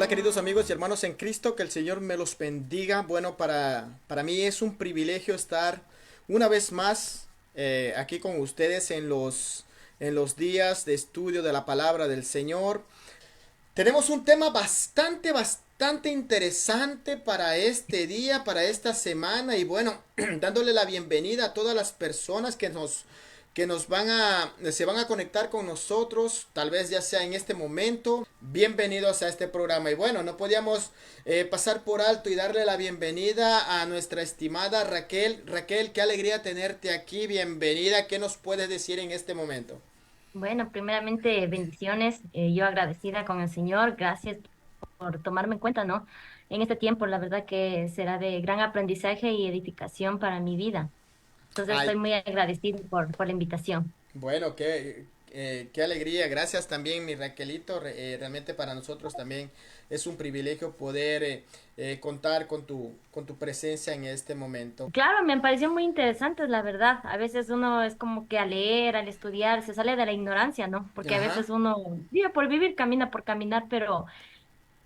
Hola queridos amigos y hermanos en Cristo, que el Señor me los bendiga. Bueno, para mí es un privilegio estar una vez más aquí con ustedes en los días de estudio de la palabra del Señor. Tenemos un tema bastante interesante para este día, para esta semana y bueno, dándole la bienvenida a todas las personas que nos se van a conectar con nosotros, tal vez ya sea en este momento. Bienvenidos a este programa. Y bueno, no podíamos pasar por alto y darle la bienvenida a nuestra estimada Raquel. Raquel, qué alegría tenerte aquí. Bienvenida. ¿Qué nos puedes decir en este momento? Bueno, primeramente bendiciones, yo agradecida con el Señor, gracias por tomarme en cuenta, ¿no? En este tiempo, la verdad que será de gran aprendizaje y edificación para mi vida. Entonces, Ay, estoy muy agradecida por la invitación. bueno, qué alegría. Gracias también, mi Raquelito. Realmente para nosotros también es un privilegio poder contar con tu presencia en este momento. Claro, me pareció muy interesante, la verdad. A veces uno es como que al leer, al estudiar, se sale de la ignorancia, ¿no? Porque a Ajá. veces uno vive por vivir, camina por caminar, pero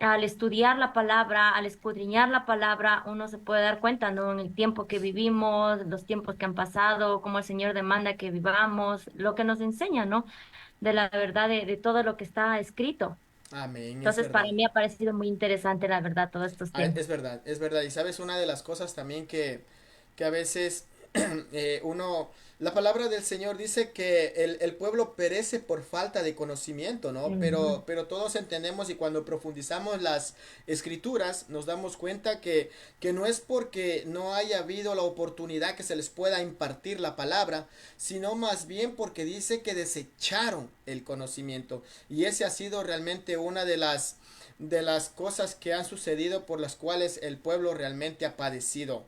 al estudiar la palabra, al escudriñar la palabra, uno se puede dar cuenta, ¿no? En el tiempo que vivimos, los tiempos que han pasado, cómo el Señor demanda que vivamos, lo que nos enseña, ¿no? De la verdad de todo lo que está escrito. Amén, es Entonces, para verdad. mí ha parecido muy interesante, la verdad, todos estos Ah, temas. es verdad, es verdad. Y sabes, una de las cosas también que a veces uno, la palabra del Señor dice que el pueblo perece por falta de conocimiento, ¿no? Ujú. Pero todos entendemos y cuando profundizamos las escrituras nos damos cuenta que no es porque no haya habido la oportunidad que se les pueda impartir la palabra, sino más bien porque dice que desecharon el conocimiento. Y ese ha sido realmente una de las cosas que han sucedido por las cuales el pueblo realmente ha padecido,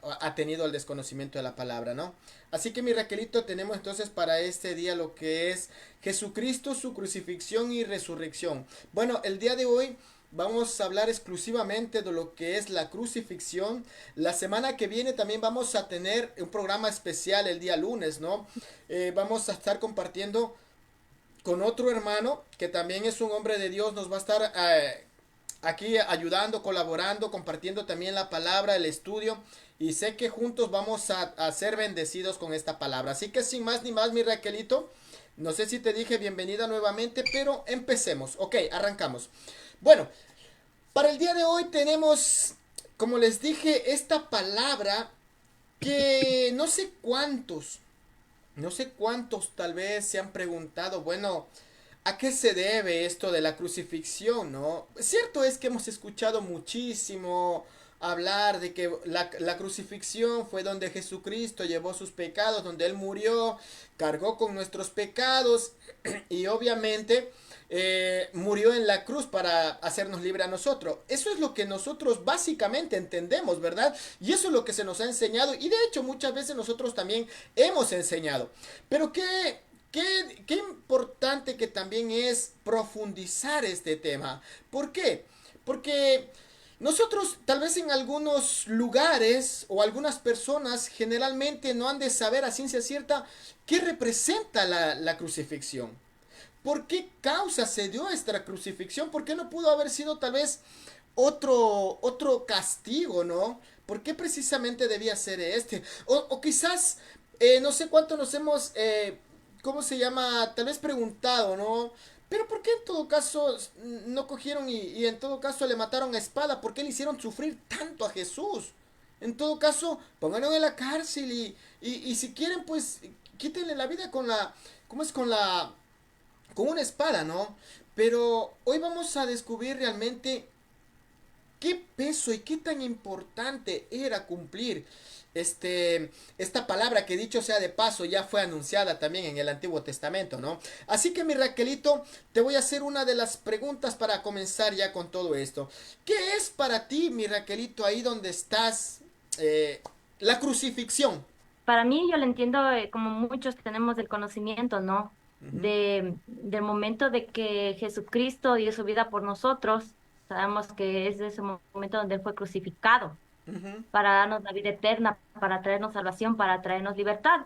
ha tenido el desconocimiento de la palabra, ¿no? Así que mi Raquelito, tenemos entonces para este día lo que es Jesucristo, su crucifixión y resurrección. Bueno, el día de hoy vamos a hablar exclusivamente de lo que es la crucifixión. La semana que viene también vamos a tener un programa especial el día lunes, ¿no? Vamos a estar compartiendo con otro hermano que también es un hombre de Dios, nos va a estar aquí ayudando, colaborando, compartiendo también la palabra, el estudio. Y sé que juntos vamos a ser bendecidos con esta palabra. Así que sin más ni más, mi Raquelito, no sé si te dije bienvenida nuevamente, pero empecemos. Ok, arrancamos. Bueno, para el día de hoy tenemos, como les dije, esta palabra que no sé cuántos tal vez se han preguntado, bueno, ¿a qué se debe esto de la crucifixión, no? Cierto es que hemos escuchado muchísimo hablar de que la crucifixión fue donde Jesucristo llevó sus pecados, donde Él murió, cargó con nuestros pecados y obviamente murió en la cruz para hacernos libre a nosotros. Eso es lo que nosotros básicamente entendemos, ¿verdad? Y eso es lo que se nos ha enseñado y de hecho muchas veces nosotros también hemos enseñado. Pero qué importante que también es profundizar este tema. ¿Por qué? Porque nosotros tal vez en algunos lugares o algunas personas generalmente no han de saber a ciencia cierta qué representa la crucifixión. ¿Por qué causa se dio esta crucifixión? ¿Por qué no pudo haber sido tal vez otro castigo, ¿no? ¿Por qué precisamente debía ser este? O quizás, no sé cuánto nos hemos, ¿cómo se llama? Tal vez preguntado, ¿no? Pero ¿por qué en todo caso no cogieron y en todo caso le mataron a espada? ¿Por qué le hicieron sufrir tanto a Jesús? En todo caso, pónganlo en la cárcel y si quieren, pues quítenle la vida con la, ¿cómo es? Con una espada, ¿no? Pero hoy vamos a descubrir realmente qué peso y qué tan importante era cumplir esta palabra que dicho sea de paso ya fue anunciada también en el Antiguo Testamento, ¿no? Así que mi Raquelito, te voy a hacer una de las preguntas para comenzar ya con todo esto. ¿Qué es para ti, mi Raquelito, ahí donde estás, la crucifixión? Para mí, yo lo entiendo como muchos tenemos el conocimiento, ¿no? Ujú, Del momento de que Jesucristo dio su vida por nosotros, sabemos que es de ese momento donde Él fue crucificado ujú. para darnos la vida eterna, para traernos salvación, para traernos libertad.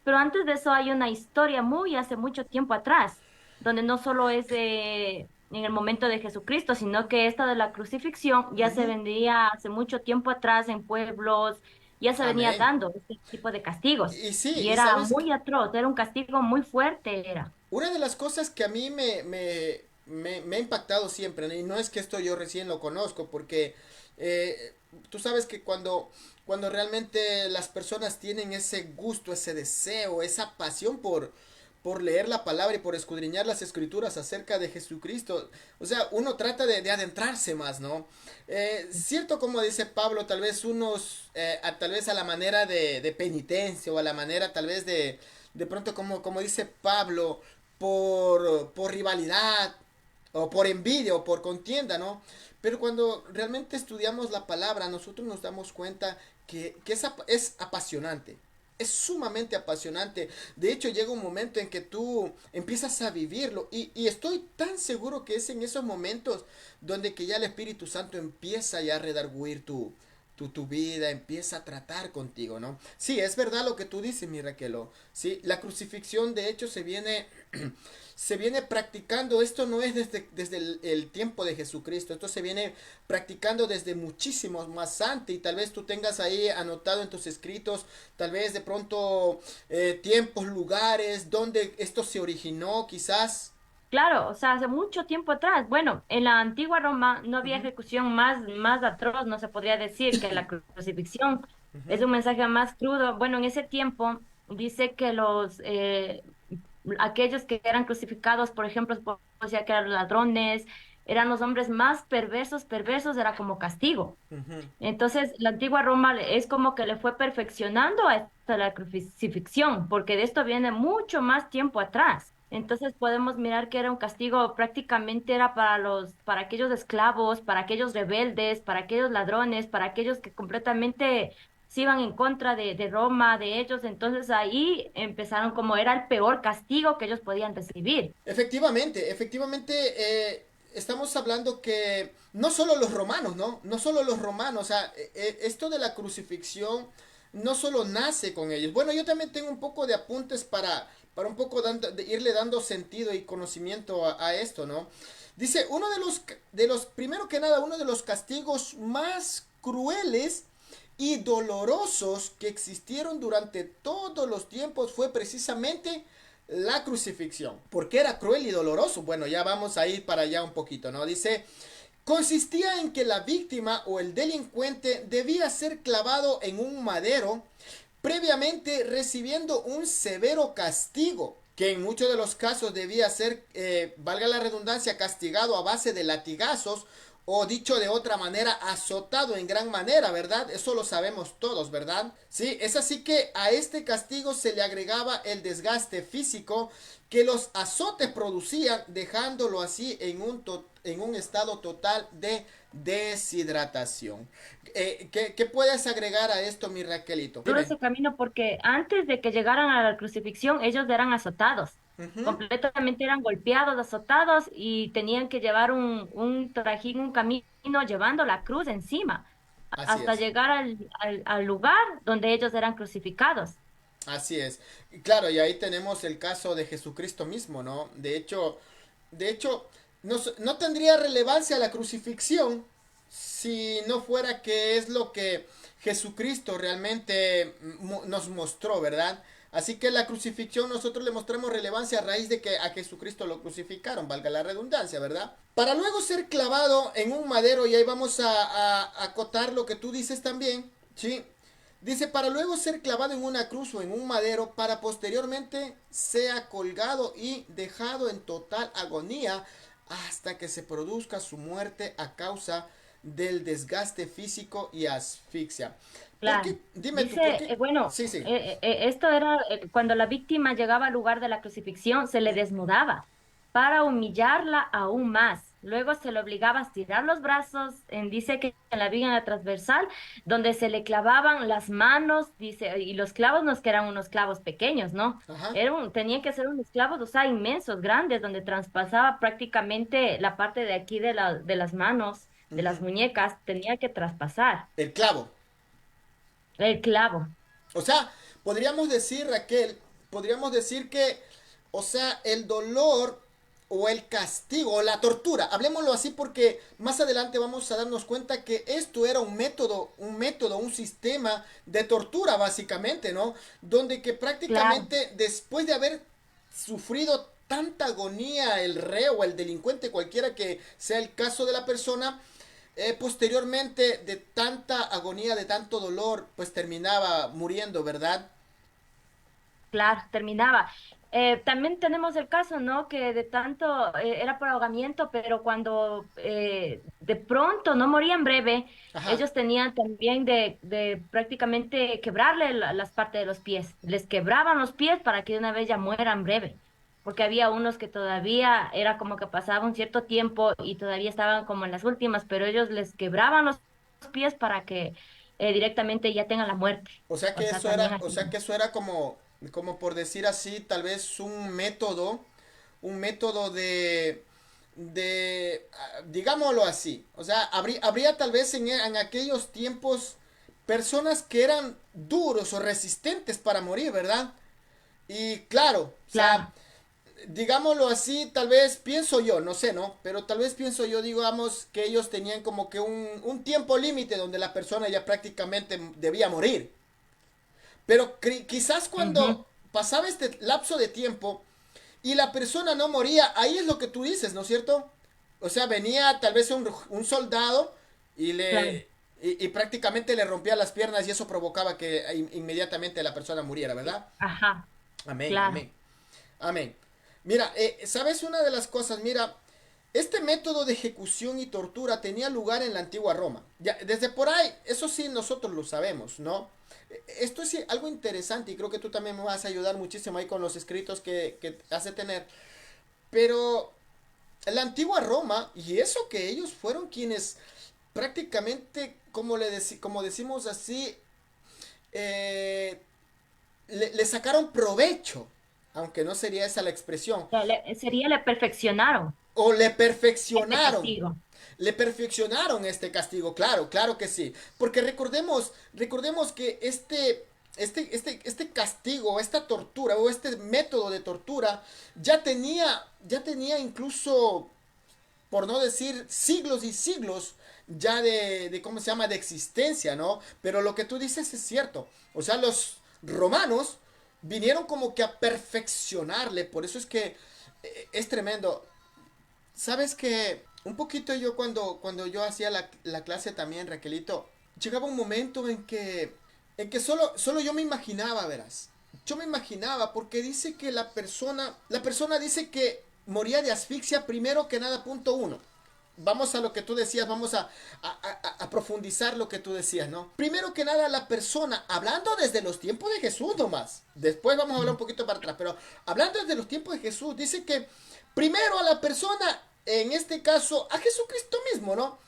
Pero antes de eso hay una historia muy hace mucho tiempo atrás, donde no solo es en el momento de Jesucristo, sino que esto de la crucifixión ya se Ujú. vendría hace mucho tiempo atrás en pueblos, ya se venía Amén. dando este tipo de castigos Y sí, y y era sabes, muy atroz, era un castigo muy fuerte, era. una de las cosas que a mí me ha impactado siempre, ¿no? Y no es que esto yo recién lo conozco, porque tú sabes que cuando realmente las personas tienen ese gusto, ese deseo, esa pasión por leer la palabra y por escudriñar las escrituras acerca de Jesucristo, o sea, uno trata de adentrarse más, ¿no? Cierto, como dice Pablo, tal vez tal vez a la manera de penitencia o a la manera tal vez de pronto como dice Pablo, por rivalidad o por envidia o por contienda, ¿no? Pero cuando realmente estudiamos la palabra, nosotros nos damos cuenta que es apasionante. Es sumamente apasionante. De hecho, llega un momento en que tú empiezas a vivirlo. Y estoy tan seguro que es en esos momentos donde que ya el Espíritu Santo empieza ya a redarguir tu vida, empieza a tratar contigo, ¿no? Sí, es verdad lo que tú dices, mi Raquelo. Sí, la crucifixión de hecho se viene practicando, esto no es desde el tiempo de Jesucristo, esto se viene practicando desde muchísimos más antes y tal vez tú tengas ahí anotado en tus escritos, tal vez de pronto tiempos, lugares, donde esto se originó quizás. Claro, o sea, hace mucho tiempo atrás. Bueno, en la antigua Roma no había Ujú, ejecución más atroz, no se podría decir que la crucifixión. Es ujú, un mensaje más crudo. Bueno, en ese tiempo dice que aquellos que eran crucificados, por ejemplo, o sea, que eran los ladrones, eran los hombres más perversos, era como castigo. ujú. Entonces, la antigua Roma es como que le fue perfeccionando a esta la crucifixión, porque de esto viene mucho más tiempo atrás. Entonces podemos mirar que era un castigo, prácticamente era para para aquellos esclavos, para aquellos rebeldes, para aquellos ladrones, para aquellos que completamente se iban en contra de Roma, de ellos. Entonces ahí empezaron como era el peor castigo que ellos podían recibir. Efectivamente, estamos hablando que no solo los romanos, ¿no? No solo los romanos, o sea, esto de la crucifixión no solo nace con ellos. Bueno, yo también tengo un poco de apuntes para un poco de irle dando sentido y conocimiento a esto, ¿no? Dice, primero que nada, uno de los castigos más crueles y dolorosos que existieron durante todos los tiempos fue precisamente la crucifixión. ¿Por qué era cruel y doloroso? Bueno, ya vamos a ir para allá un poquito, ¿no? Dice, consistía en que la víctima o el delincuente debía ser clavado en un madero, previamente recibiendo un severo castigo, que en muchos de los casos debía ser, valga la redundancia, castigado a base de latigazos o dicho de otra manera, azotado en gran manera, ¿verdad? Eso lo sabemos todos, ¿verdad? Sí, es así que a este castigo se le agregaba el desgaste físico que los azotes producían, dejándolo así en un estado total de deshidratación. ¿Qué puedes agregar a esto, mi Raquelito? Duro Dime. ese camino porque antes de que llegaran a la crucifixión, ellos eran azotados, Ujú. completamente eran golpeados, azotados y tenían que llevar un trajín, un camino llevando la cruz encima, Así hasta es. llegar al lugar donde ellos eran crucificados. Así es. Y claro, y ahí tenemos el caso de Jesucristo mismo, ¿no? De hecho, no tendría relevancia la crucifixión si no fuera que es lo que Jesucristo realmente nos mostró, ¿verdad? Así que la crucifixión nosotros le mostramos relevancia a raíz de que a Jesucristo lo crucificaron, valga la redundancia, ¿verdad? Para luego ser clavado en un madero, y ahí vamos a acotar lo que tú dices también, ¿sí? Dice, para luego ser clavado en una cruz o en un madero, para posteriormente sea colgado y dejado en total agonía hasta que se produzca su muerte a causa del desgaste físico y asfixia. ¿Por Claro. qué? Dime tú, ¿por Dice, qué? bueno, Sí, sí. esto era cuando la víctima llegaba al lugar de la crucifixión, se le desnudaba para humillarla aún más. Luego se le obligaba a estirar los brazos, dice que en la viga transversal, donde se le clavaban las manos, dice, y los clavos no es que eran unos clavos pequeños, ¿no? Ajá. Tenían que ser unos clavos, o sea, inmensos, grandes, donde traspasaba prácticamente la parte de aquí de las manos, de las Ujú. muñecas, tenía que traspasar. El clavo. El clavo. O sea, podríamos decir, Raquel, podríamos decir que, o sea, el dolor o el castigo o la tortura. Hablemoslo así porque más adelante vamos a darnos cuenta que esto era un sistema de tortura básicamente, ¿no? Donde que Claro, prácticamente después de haber sufrido tanta agonía el reo o el delincuente, cualquiera que sea el caso de la persona, posteriormente de tanta agonía, de tanto dolor, pues terminaba muriendo, ¿verdad? claro, terminaba. También tenemos el caso, ¿no? Que de tanto era por ahogamiento, pero cuando de pronto no moría en breve, Ajá. ellos tenían también de prácticamente quebrarle las partes de los pies. Les quebraban los pies para que de una vez ya mueran breve. Porque había unos que todavía era como que pasaba un cierto tiempo y todavía estaban como en las últimas, pero ellos les quebraban los pies para que directamente ya tengan la muerte. O sea O que sea, eso también era, o así. sea que eso era como por decir así, tal vez un método digámoslo así. O sea, habría tal vez en aquellos tiempos personas que eran duros o resistentes para morir, ¿verdad? Y claro, o sea, Claro. digámoslo así, tal vez pienso yo, no sé, ¿no? Pero tal vez pienso yo, digamos, que ellos tenían como que un tiempo límite donde la persona ya prácticamente debía morir. Pero quizás Ujú. cuando pasaba este lapso de tiempo y la persona no moría, ahí es lo que tú dices, ¿no es cierto? O sea, venía tal vez un soldado y Claro. y prácticamente le rompía las piernas y eso provocaba que inmediatamente la persona muriera, ¿verdad? Ajá, Amén, claro. amén. Amén. Mira, ¿sabes una de las cosas? Mira, este método de ejecución y tortura tenía lugar en la antigua Roma. Ya, desde por ahí, eso sí nosotros lo sabemos, ¿no? Esto es algo interesante y creo que tú también me vas a ayudar muchísimo ahí con los escritos que has de tener. Pero la antigua Roma, y eso que ellos fueron quienes prácticamente, como decimos así, eh, le sacaron provecho, aunque no sería esa la expresión, Ya sería le perfeccionaron o este castigo. le perfeccionaron este castigo, claro, claro que sí, porque recordemos que este castigo, esta tortura o este método de tortura ya tenía incluso, por no decir siglos y siglos, ya ¿cómo se llama?, de existencia, ¿no? Pero lo que tú dices es cierto, o sea, los romanos vinieron como que a perfeccionarle, por eso es que es tremendo. Sabes que un poquito yo cuando yo hacía la clase también, Raquelito, llegaba un momento en que solo yo me imaginaba, verás. Yo me imaginaba porque dice que la persona dice que moría de asfixia primero que nada, punto uno. Vamos a lo que tú decías, vamos a profundizar lo que tú decías, ¿no? Primero que nada, la persona, hablando desde los tiempos de Jesús nomás, después vamos a hablar un poquito para atrás, pero hablando desde los tiempos de Jesús, dice que primero a la persona, en este caso a Jesucristo mismo, ¿no?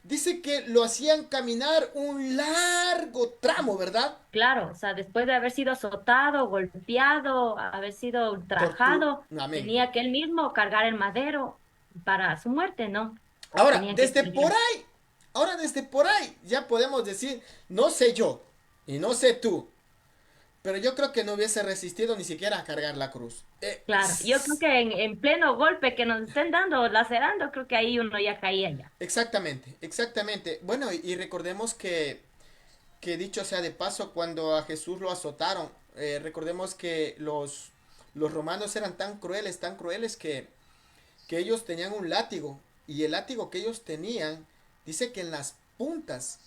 Dice que lo hacían caminar un largo tramo, ¿verdad? Claro, o sea, después de haber sido azotado, golpeado, haber sido Tortura. ultrajado, Amén. tenía que él mismo cargar el madero para su muerte, ¿no? Ahora, Tenían que cargar. desde por ahí, ya podemos decir, no sé yo, y no sé tú, pero yo creo que no hubiese resistido ni siquiera a cargar la cruz. Claro, yo creo que en pleno golpe que nos estén dando, lacerando, creo que ahí uno ya caía ya. Exactamente, exactamente. Bueno, y recordemos que dicho sea de paso, cuando a Jesús lo azotaron, recordemos que los romanos eran tan crueles que ellos tenían un látigo, y el látigo que ellos tenían, dice que en las puntas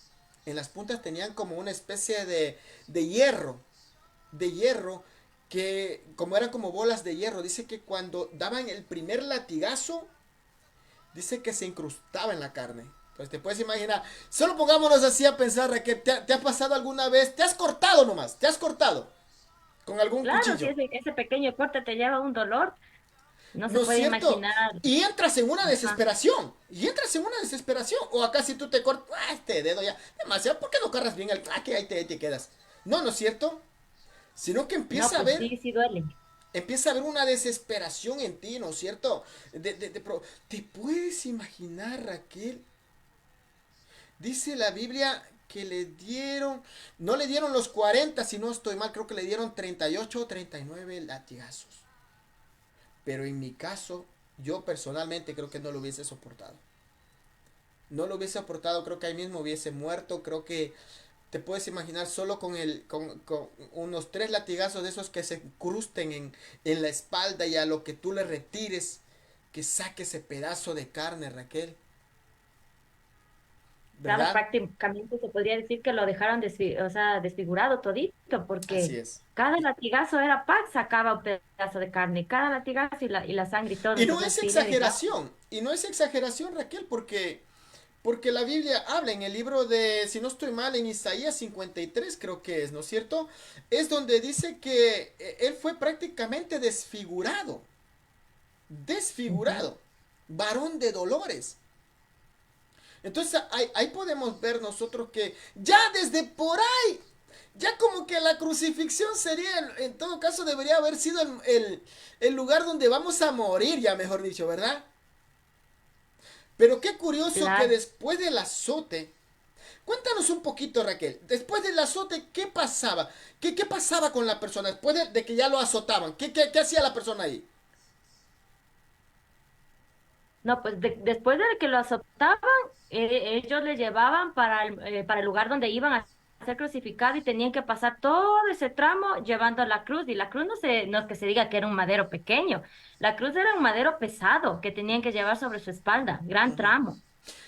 tenían como una especie de hierro, de hierro, que como eran como bolas de hierro, dice que cuando daban el primer latigazo, dice que se incrustaba en la carne. Pues te puedes imaginar. Solo pongámonos así a pensar, Raquel, ¿te ha pasado alguna vez? Te has cortado nomás, te has cortado con algún Claro, si cuchillo. ese pequeño corte te lleva un dolor, no se ¿No es puede cierto? imaginar. Y entras en una Ajá. desesperación. Y entras en una desesperación. O acá si tú te cortas, este dedo ya. Demasiado, ¿por qué no cargas bien el traque? Ahí te quedas. No, ¿no es cierto? Sino que No, pues sí, sí duele. empieza a haber una desesperación en ti, ¿no es cierto? ¿Te puedes imaginar, Raquel? Dice la Biblia que no le dieron los 40, si no estoy mal, creo que le dieron 38 o 39 latigazos. Pero en mi caso, yo personalmente creo que no lo hubiese soportado. No lo hubiese soportado, creo que ahí mismo hubiese muerto, creo que te puedes imaginar solo con unos tres latigazos de esos que se incrusten en la espalda y a lo que tú le retires, que saque ese pedazo de carne, Raquel, Claro, ¿verdad? prácticamente se podría decir que lo dejaron o sea, desfigurado todito, Así porque es. cada latigazo era ¡pac! Sacaba un pedazo de carne, cada latigazo y la sangre y todo, Y no entonces es sí le dejaba. exageración, y no es exageración, Raquel, porque la Biblia habla en el libro de, si no estoy mal, en Isaías 53 creo que es, ¿no es cierto? Es donde dice que él fue prácticamente desfigurado, Ujú. desfigurado, varón de dolores. Entonces ahí podemos ver nosotros que ya desde por ahí, ya como que la crucifixión sería, en todo caso debería haber sido el lugar donde vamos a morir, ya mejor dicho, ¿verdad? Pero qué curioso que Claro. después del azote, cuéntanos un poquito, Raquel. Después del azote, ¿qué pasaba? ¿Qué pasaba con la persona? Después de que ya lo azotaban, ¿qué hacía la persona ahí? No, pues después de que lo azotaban, ellos le llevaban para el lugar donde iban a ser crucificado y tenían que pasar todo ese tramo llevando la cruz. Y la cruz no es que se diga que era un madero pequeño, la cruz era un madero pesado que tenían que llevar sobre su espalda, gran tramo.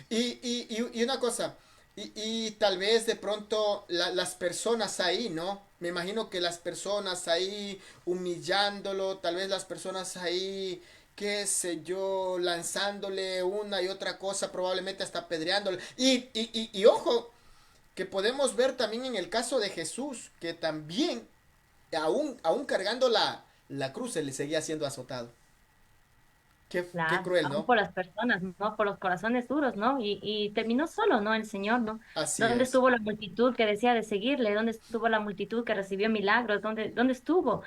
Y una cosa, y tal vez de pronto las personas ahí, ¿no? Me imagino que las personas ahí humillándolo, tal vez las personas ahí, qué sé yo, lanzándole una y otra cosa, probablemente hasta apedreándole. Y ojo, que podemos ver también en el caso de Jesús, que también, aún cargando la cruz, se le seguía siendo azotado. Qué Claro, cruel, aún ¿no? por las personas, ¿no? Por los corazones duros, ¿no? Y terminó solo, ¿no? El Señor, ¿no? Así ¿Dónde es. estuvo la multitud que decía de seguirle? ¿Dónde estuvo la multitud que recibió milagros? ¿Dónde estuvo?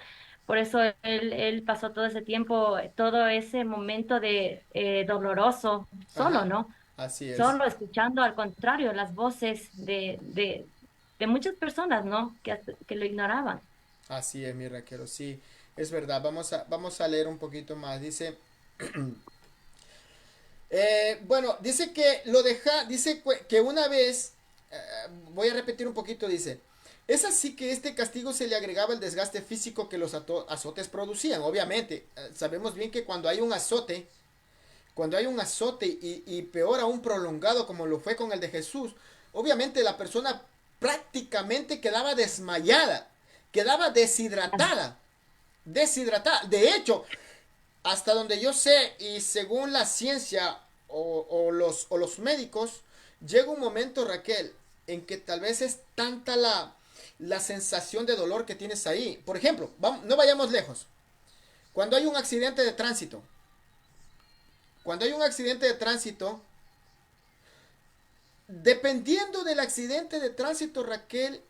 Por eso él pasó todo ese tiempo, todo ese momento de doloroso, solo, Ajá, ¿no? así es. Solo escuchando, al contrario, las voces de muchas personas, ¿no? Que lo ignoraban. Así es, mi Raquel, sí, es verdad. Vamos a leer un poquito más. Dice, bueno, dice que dice que una vez, eh, voy a repetir un poquito, dice, es así que este castigo se le agregaba el desgaste físico que los azotes producían. Obviamente, sabemos bien que cuando hay un azote y peor aún prolongado como lo fue con el de Jesús, obviamente la persona prácticamente quedaba desmayada, quedaba deshidratada, deshidratada. De hecho, hasta donde yo sé y según la ciencia o los médicos, llega un momento, Raquel, en que tal vez es tanta la sensación de dolor que tienes ahí. Por ejemplo, no vayamos lejos. Cuando hay un accidente de tránsito, cuando hay un accidente de tránsito, dependiendo del accidente de tránsito, Raquel,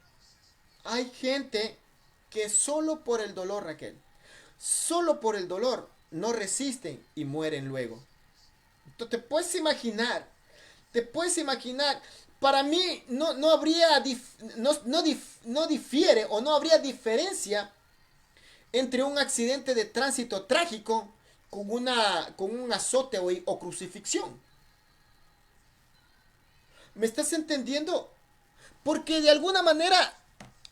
hay gente que solo por el dolor, Raquel, solo por el dolor no resisten y mueren luego. Entonces, te puedes imaginar, para mí no habría, no difiere o no habría diferencia entre un accidente de tránsito trágico con un azote o crucifixión. ¿Me estás entendiendo? Porque de alguna manera,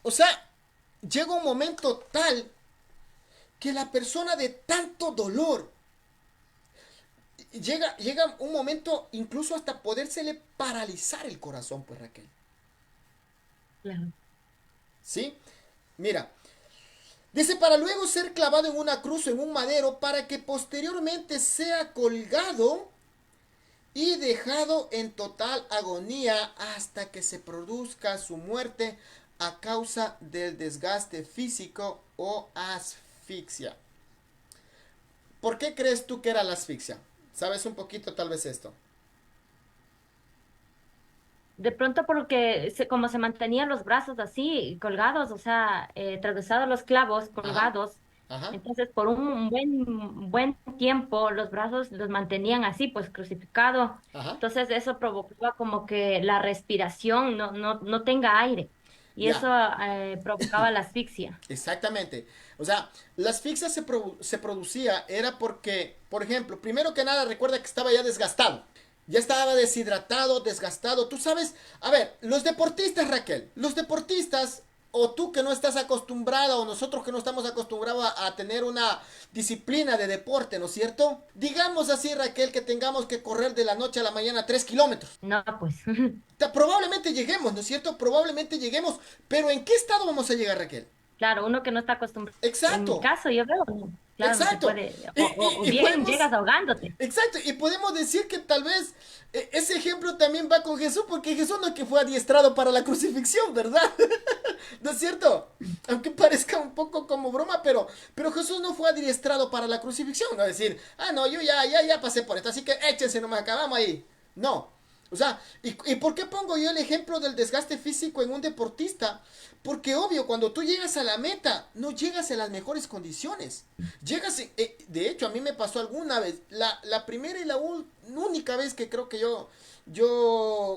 o sea, llega un momento tal que la persona de tanto dolor, llega un momento incluso hasta podérsele paralizar el corazón, pues Raquel. Claro. ¿Sí? Mira, dice, para luego ser clavado en una cruz o en un madero, para que posteriormente sea colgado y dejado en total agonía hasta que se produzca su muerte a causa del desgaste físico o asfixia. ¿Por qué crees tú que era la asfixia? ¿Sabes un poquito tal vez esto? De pronto porque como se mantenían los brazos así colgados, o sea, atravesados los clavos Ajá, colgados, ajá, entonces por un buen tiempo los brazos los mantenían así, pues crucificado. ajá. Entonces eso provocaba como que la respiración no tenga aire. y eso Ya. provocaba la asfixia. Exactamente. O sea, la asfixia se producía era porque, por ejemplo, primero que nada recuerda que estaba ya desgastado. Ya estaba deshidratado, desgastado. Tú sabes, a ver, los deportistas, Raquel, los deportistas, o tú que no estás acostumbrada, o nosotros que no estamos acostumbrados a tener una disciplina de deporte, ¿no es cierto? Digamos así, Raquel, que tengamos que correr de la noche a la mañana 3 kilómetros. No, pues, Probablemente lleguemos, ¿no es cierto? Probablemente lleguemos, pero ¿en qué estado vamos a llegar, Raquel? claro, uno que no está acostumbrado, en mi Exacto, caso yo veo, no, claro, no se exacto. puede, Y, o y bien podemos, llegas ahogándote. exacto, y podemos decir que tal vez ese ejemplo también va con Jesús, porque Jesús no es que fue adiestrado para la crucifixión, ¿verdad? ¿No es cierto? Aunque parezca un poco como broma, pero Jesús no fue adiestrado para la crucifixión, no decir, ah, no, yo ya pasé por esto, así que échense nomás, acabamos ahí. No. O sea, ¿y por qué pongo yo el ejemplo del desgaste físico en un deportista? Porque obvio, cuando tú llegas a la meta, no llegas en las mejores condiciones. De hecho, a mí me pasó alguna vez, la primera y la única vez que creo que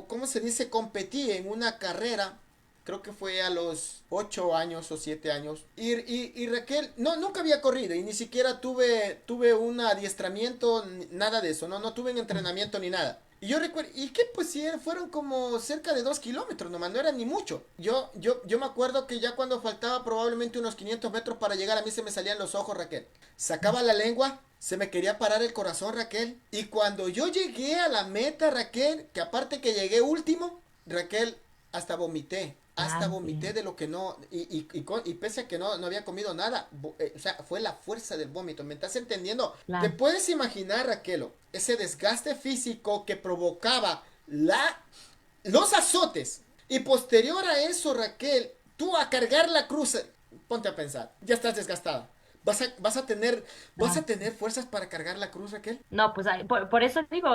¿cómo se dice? Competí en una carrera. Creo que fue a los 8 años o 7 años. Y Raquel, no, nunca había corrido y ni siquiera tuve un adiestramiento, nada de eso, no tuve un entrenamiento ni nada. Y yo recuerdo, y que pues sí, fueron como cerca de 2 kilómetros nomás, no era ni mucho. Yo me acuerdo que ya cuando faltaba probablemente unos 500 metros para llegar, a mí se me salían los ojos, Raquel. Sacaba la lengua, se me quería parar el corazón, Raquel. Y cuando yo llegué a la meta, Raquel, que aparte que llegué último, Raquel, hasta vomité. Hasta Ah, vomité sí, de lo que no. Y pese a que no había comido nada. O sea, fue la fuerza del vómito. ¿Me estás entendiendo? ¿Te claro. puedes imaginar, Raquel, ese desgaste físico que provocaba los azotes? Y posterior a eso, Raquel, tú a cargar la cruz. Ponte a pensar. Ya estás desgastada. ¿Vas a tener fuerzas para cargar la cruz, Raquel? No, pues por eso digo,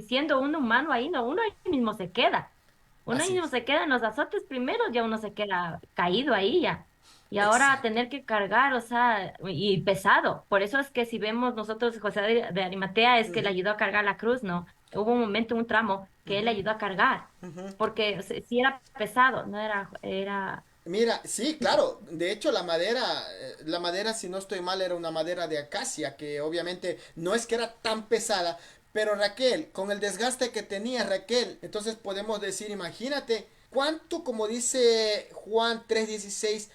siendo un humano ahí, no, uno ahí mismo se queda. Uno ahí Así mismo es. se queda en los azotes primero, ya uno se queda caído ahí ya. Y ahora Exacto. tener que cargar, o sea, y pesado. Por eso es que si vemos nosotros, José de Arimatea, es que le Ujú, ayudó a cargar la cruz, ¿no? Hubo un momento, un tramo, que él le ujú, ayudó a cargar, ujú. porque si era pesado, no era, era, Mira, sí, claro. De hecho, la madera, si no estoy mal, era una madera de acacia, que obviamente no es que era tan pesada. Pero Raquel, con el desgaste que tenía Raquel, entonces podemos decir, imagínate, cuánto, como dice Juan 3:16,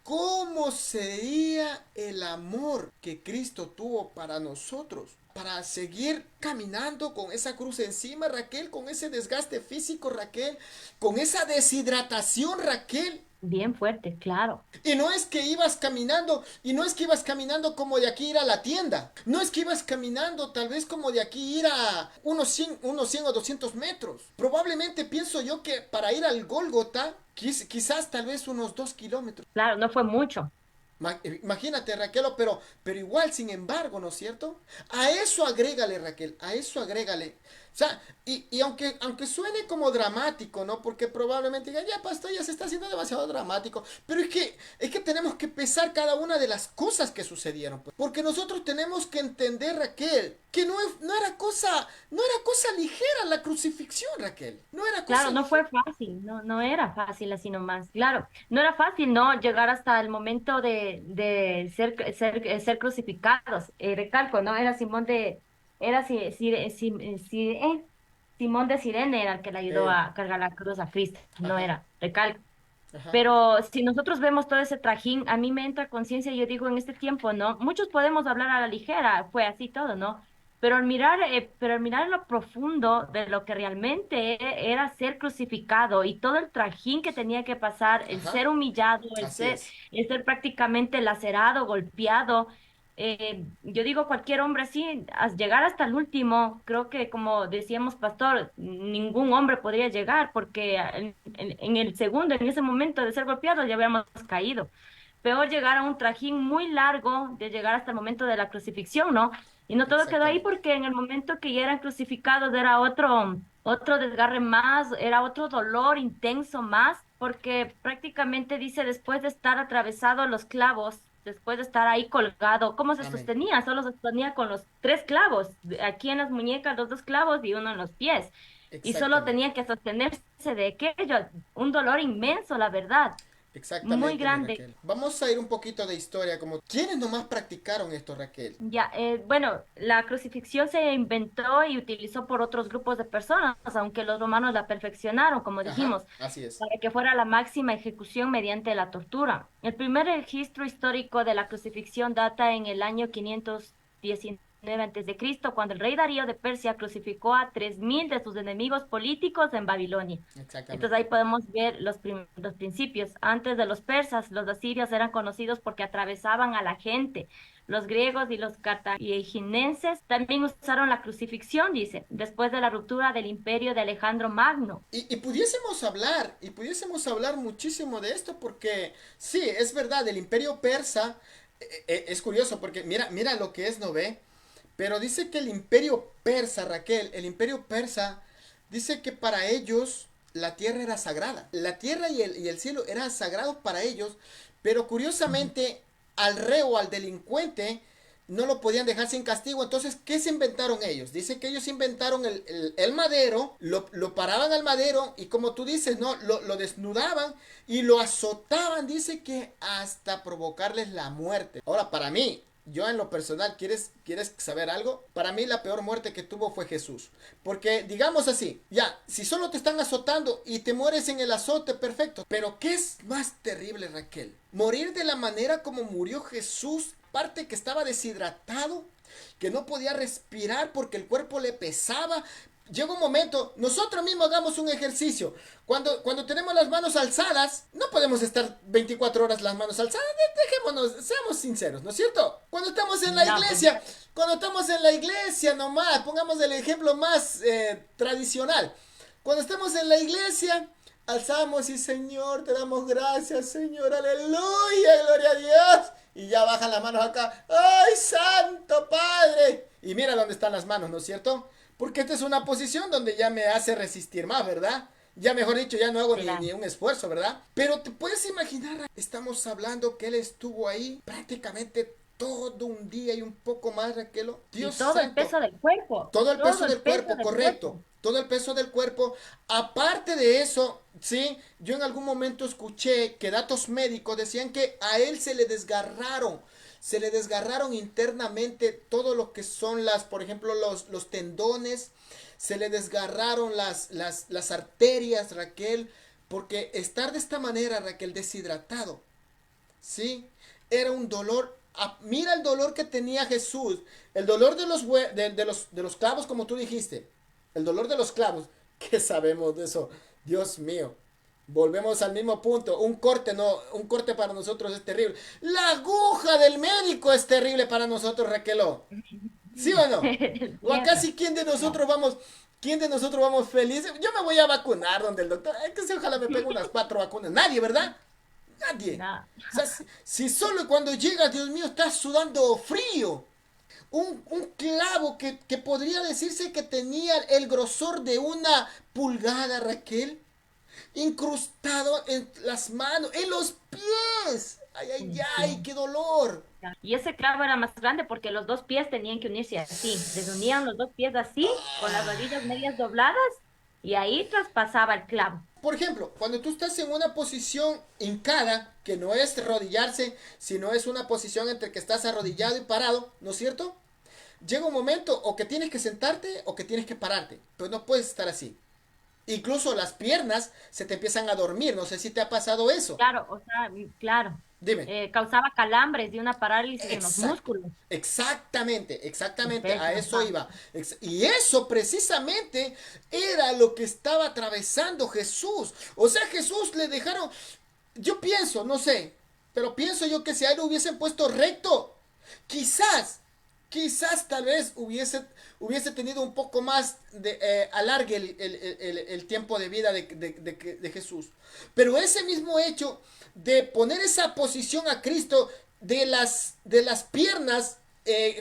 cómo sería el amor que Cristo tuvo para nosotros. Para seguir caminando con esa cruz encima, Raquel, con ese desgaste físico, Raquel, con esa deshidratación, Raquel. bien fuerte, claro. Y no es que ibas caminando, y no es que ibas caminando como de aquí ir a la tienda. No es que ibas caminando tal vez como de aquí ir a unos 100 o 200 metros. Probablemente pienso yo que para ir al Gólgota, quizás tal vez unos 2 kilómetros. Claro, no fue mucho. Imagínate, Raquel, pero igual, sin embargo, ¿no es cierto? A eso agrégale, Raquel, a eso agrégale. O sea, y aunque suene como dramático, ¿no? Porque probablemente digan, ya, pastor, ya se está haciendo demasiado dramático. Pero es que tenemos que pesar cada una de las cosas que sucedieron, pues. Porque nosotros tenemos que entender, Raquel, que no era cosa ligera la crucifixión, Raquel. No era cosa Claro, no ligera. fue fácil, no, no era fácil así nomás. Claro, no era fácil, ¿no? Llegar hasta el momento de ser crucificados. Recalco, ¿no? Era Simón de Sirene era el que le ayudó Eh, a cargar la cruz a Cristo, no ajá, era, recalco. ajá, Pero si nosotros vemos todo ese trajín, a mí me entra conciencia, yo digo, en este tiempo, ¿no? Muchos podemos hablar a la ligera, fue así todo, ¿no? Pero al mirar lo profundo de lo que realmente era ser crucificado y todo el trajín que tenía que pasar, el ajá. ser humillado, Así es. el ser prácticamente lacerado, golpeado, yo digo, cualquier hombre así, llegar hasta el último, creo que como decíamos, pastor, ningún hombre podría llegar porque en el segundo, en ese momento de ser golpeados, ya habíamos caído. Peor llegar a un trajín muy largo, de llegar hasta el momento de la crucifixión, ¿no? Y no todo quedó ahí Exactamente. porque en el momento que ya eran crucificados era otro desgarre más, era otro dolor intenso más, porque prácticamente dice, después de estar atravesado los clavos, después de estar ahí colgado, ¿cómo se Amén. sostenía? Solo se sostenía con los tres clavos, aquí en las muñecas los dos clavos y uno en los pies. Y solo Exactamente. tenía que sostenerse de aquello, un dolor inmenso, la verdad. muy Exactamente, mi grande. Raquel. Vamos a ir un poquito de historia, como ¿quiénes nomás practicaron esto, Raquel? Ya, bueno, la crucifixión se inventó y utilizó por otros grupos de personas, aunque los romanos la perfeccionaron, como Ajá, dijimos, así es. para que fuera la máxima ejecución mediante la tortura. El primer registro histórico de la crucifixión data en el año 519 a.C., cuando el rey Darío de Persia crucificó a 3.000 de sus enemigos políticos en Babilonia. Entonces Exactamente. ahí podemos ver los principios. Antes de los persas, los asirios eran conocidos porque atravesaban a la gente. Los griegos y los cartaginenses también usaron la crucifixión, dice, después de la ruptura del imperio de Alejandro Magno. Y pudiésemos hablar muchísimo de esto porque sí, es verdad, el imperio persa es curioso porque mira, mira lo que es, ¿no ve? Pero dice que el imperio persa, Raquel, el imperio persa, dice que para ellos la tierra era sagrada. La tierra y el cielo eran sagrados para ellos, pero curiosamente al reo, al delincuente, no lo podían dejar sin castigo. Entonces, ¿qué se inventaron ellos? Dicen que ellos inventaron el madero, lo paraban al madero y como tú dices, ¿no? Lo desnudaban y lo azotaban, dice que hasta provocarles la muerte. Ahora, para mí, yo en lo personal, ¿quieres saber algo? Para mí la peor muerte que tuvo fue Jesús. Porque digamos así, ya, si solo te están azotando y te mueres en el azote, perfecto. Pero ¿qué es más terrible, Raquel? Morir de la manera como murió Jesús, parte que estaba deshidratado, que no podía respirar porque el cuerpo le pesaba. Llega un momento, nosotros mismos hagamos un ejercicio. Cuando tenemos las manos alzadas, no podemos estar 24 horas las manos alzadas. Dejémonos, seamos sinceros, ¿no es cierto? No, pues, Cuando estamos en la iglesia nomás, pongamos el ejemplo más tradicional. Cuando estamos en la iglesia, alzamos y Señor, te damos gracias, Señor, aleluya, gloria a Dios. Y ya bajan las manos acá, ¡ay, Santo Padre! Y mira dónde están las manos, ¿no es cierto? Porque esta es una posición donde ya me hace resistir más, ¿verdad? Ya mejor dicho, ya no hago ni claro. un esfuerzo, ¿verdad? Pero te puedes imaginar, estamos hablando que él estuvo ahí prácticamente todo un día y un poco más, Raquel. Y Dios todo el santo, peso del cuerpo, todo el peso todo el del peso cuerpo, del correcto. cuerpo. Todo el peso del cuerpo. Aparte de eso, sí, yo en algún momento escuché que datos médicos decían que a él se le desgarraron internamente todo lo que son por ejemplo, los tendones, se le desgarraron las arterias, Raquel, porque estar de esta manera, Raquel, deshidratado, ¿sí? Era un dolor. Mira el dolor que tenía Jesús. El dolor de los clavos, como tú dijiste. El dolor de los clavos. ¿Qué sabemos de eso? Dios mío. Volvemos al mismo punto. Un corte, no, un corte para nosotros es terrible. La aguja del médico es terrible para nosotros, Raqueló. ¿Sí o no? O acá Entiendo. sí, No, ¿quién de nosotros vamos felices? Yo me voy a vacunar donde el doctor, ay, que se ojalá me pegue unas 4 vacunas. Nadie, ¿verdad? Nadie. no. O sea, si solo cuando llegas, Dios mío, estás sudando frío. Un clavo que podría decirse que tenía el grosor de una pulgada, Raquel, incrustado en las manos, en los pies. Ay, ay, ay, Entiendo. qué dolor. Y ese clavo era más grande porque los dos pies tenían que unirse así. Desunían los dos pies así, con las rodillas medias dobladas, y ahí traspasaba el clavo. Por ejemplo, cuando tú estás en una posición hincada, que no es arrodillarse, sino es una posición entre que estás arrodillado y parado, ¿no es cierto? Llega un momento o que tienes que sentarte o que tienes que pararte, pero no puedes estar así. Incluso las piernas se te empiezan a dormir, no sé si te ha pasado eso. Claro, o sea, claro. Dime. Causaba calambres y una parálisis en los Exacto. músculos. Exactamente, El exactamente, peso, a eso ajá. iba. Y eso precisamente era lo que estaba atravesando Jesús. O sea, Jesús le dejaron, yo pienso, no sé, pero pienso yo que si a él lo hubiesen puesto recto, quizás, quizás tal vez hubiese tenido un poco más de alargue el tiempo de vida de Jesús. Pero ese mismo hecho de poner esa posición a Cristo de las piernas,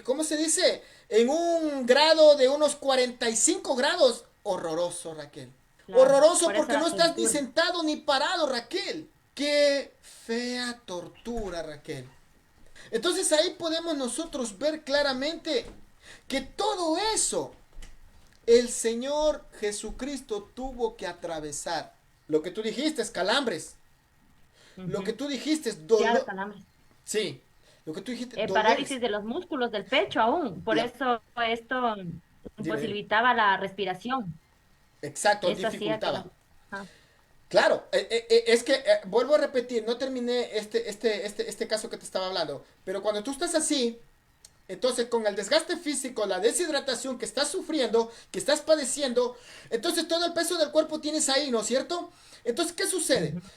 ¿cómo se dice? En un grado de unos 45 grados, horroroso, Raquel. Claro, Horroroso por eso porque la no estás ni tortura. sentado ni parado, Raquel. Qué fea tortura, Raquel. Entonces ahí podemos nosotros ver claramente que todo eso el Señor Jesucristo tuvo que atravesar. Lo que tú dijiste, calambres. Lo que Ujú. tú dijiste, Sí, a los dolor, calambres. sí, lo que tú dijiste, dolores. Parálisis de los músculos del pecho aún. Por La, eso esto dime, dime. imposibilitaba la respiración. Exacto, Eso hacía que la... dificultaba. Ajá. Claro, es que vuelvo a repetir, no terminé este caso que te estaba hablando, pero cuando tú estás así, entonces con el desgaste físico, la deshidratación que estás sufriendo, que estás padeciendo, entonces todo el peso del cuerpo tienes ahí, ¿no es cierto? Entonces, ¿qué sucede? Ujú.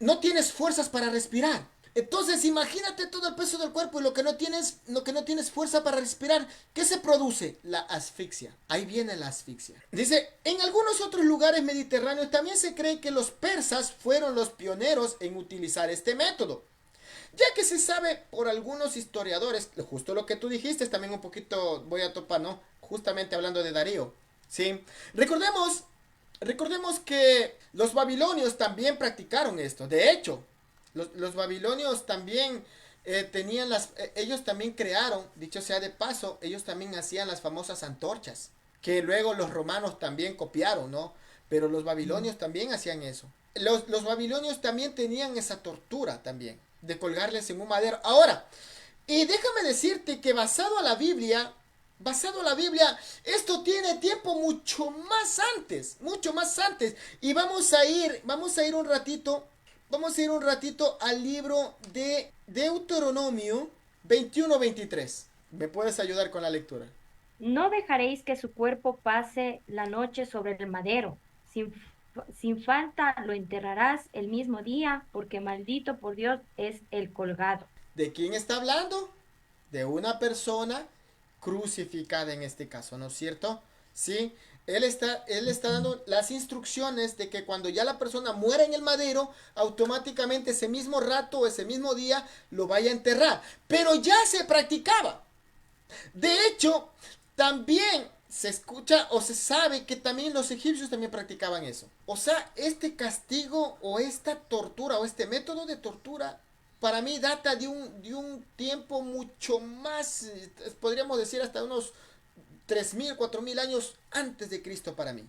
No tienes fuerzas para respirar. Entonces, imagínate todo el peso del cuerpo y lo que no tienes fuerza para respirar. ¿Qué se produce? La asfixia. Ahí viene la asfixia. Dice, en algunos otros lugares mediterráneos también se cree que los persas fueron los pioneros en utilizar este método. Ya que se sabe por algunos historiadores, justo lo que tú dijiste, también un poquito voy a topar, ¿no? Justamente hablando de Darío. ¿Sí? Recordemos Recordemos que los babilonios también practicaron esto. De hecho, los babilonios también tenían ellos también crearon, dicho sea de paso, ellos también hacían las famosas antorchas, que luego los romanos también copiaron, ¿no? Pero los babilonios también hacían eso. Los babilonios también tenían esa tortura también, de colgarles en un madero. Ahora, y déjame decirte que basado a la Biblia, esto tiene tiempo mucho más antes. Y vamos a ir un ratito, vamos a ir un ratito al libro de Deuteronomio 21-23. ¿Me puedes ayudar con la lectura? No dejaréis que su cuerpo pase la noche sobre el madero. Sin falta lo enterrarás el mismo día, porque maldito por Dios es el colgado. ¿De quién está hablando? De una persona crucificada en este caso, ¿no es cierto? Sí, él está dando las instrucciones de que cuando ya la persona muera en el madero, automáticamente ese mismo rato, ese mismo día, lo vaya a enterrar. Pero ya se practicaba. De hecho, también se escucha o se sabe que también los egipcios también practicaban eso. O sea, este castigo o esta tortura o este método de tortura para mí data de un tiempo mucho más, podríamos decir hasta unos 3000 4000 años antes de Cristo para mí.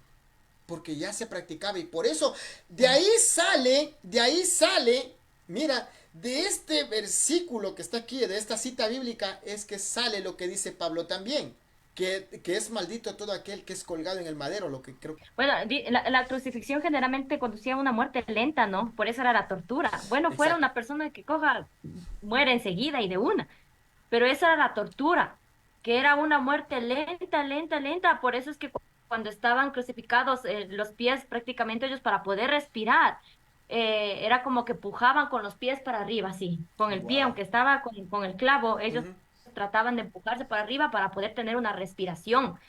Porque ya se practicaba y por eso de ahí sale, mira, de este versículo que está aquí, de esta cita bíblica, es que sale lo que dice Pablo también, que es maldito todo aquel que es colgado en el madero, lo que creo. Bueno, la crucifixión generalmente conducía a una muerte lenta, ¿no? Por eso era la tortura. Bueno, fuera Exacto. una persona que coja, muere enseguida y de una. Pero esa era la tortura, que era una muerte lenta, lenta, lenta. Por eso es que cuando estaban crucificados, los pies prácticamente ellos para poder respirar, era como que pujaban con los pies para arriba, así, con el pie, Wow. aunque estaba con el clavo, ellos Ujú. trataban de empujarse para arriba para poder tener una respiración.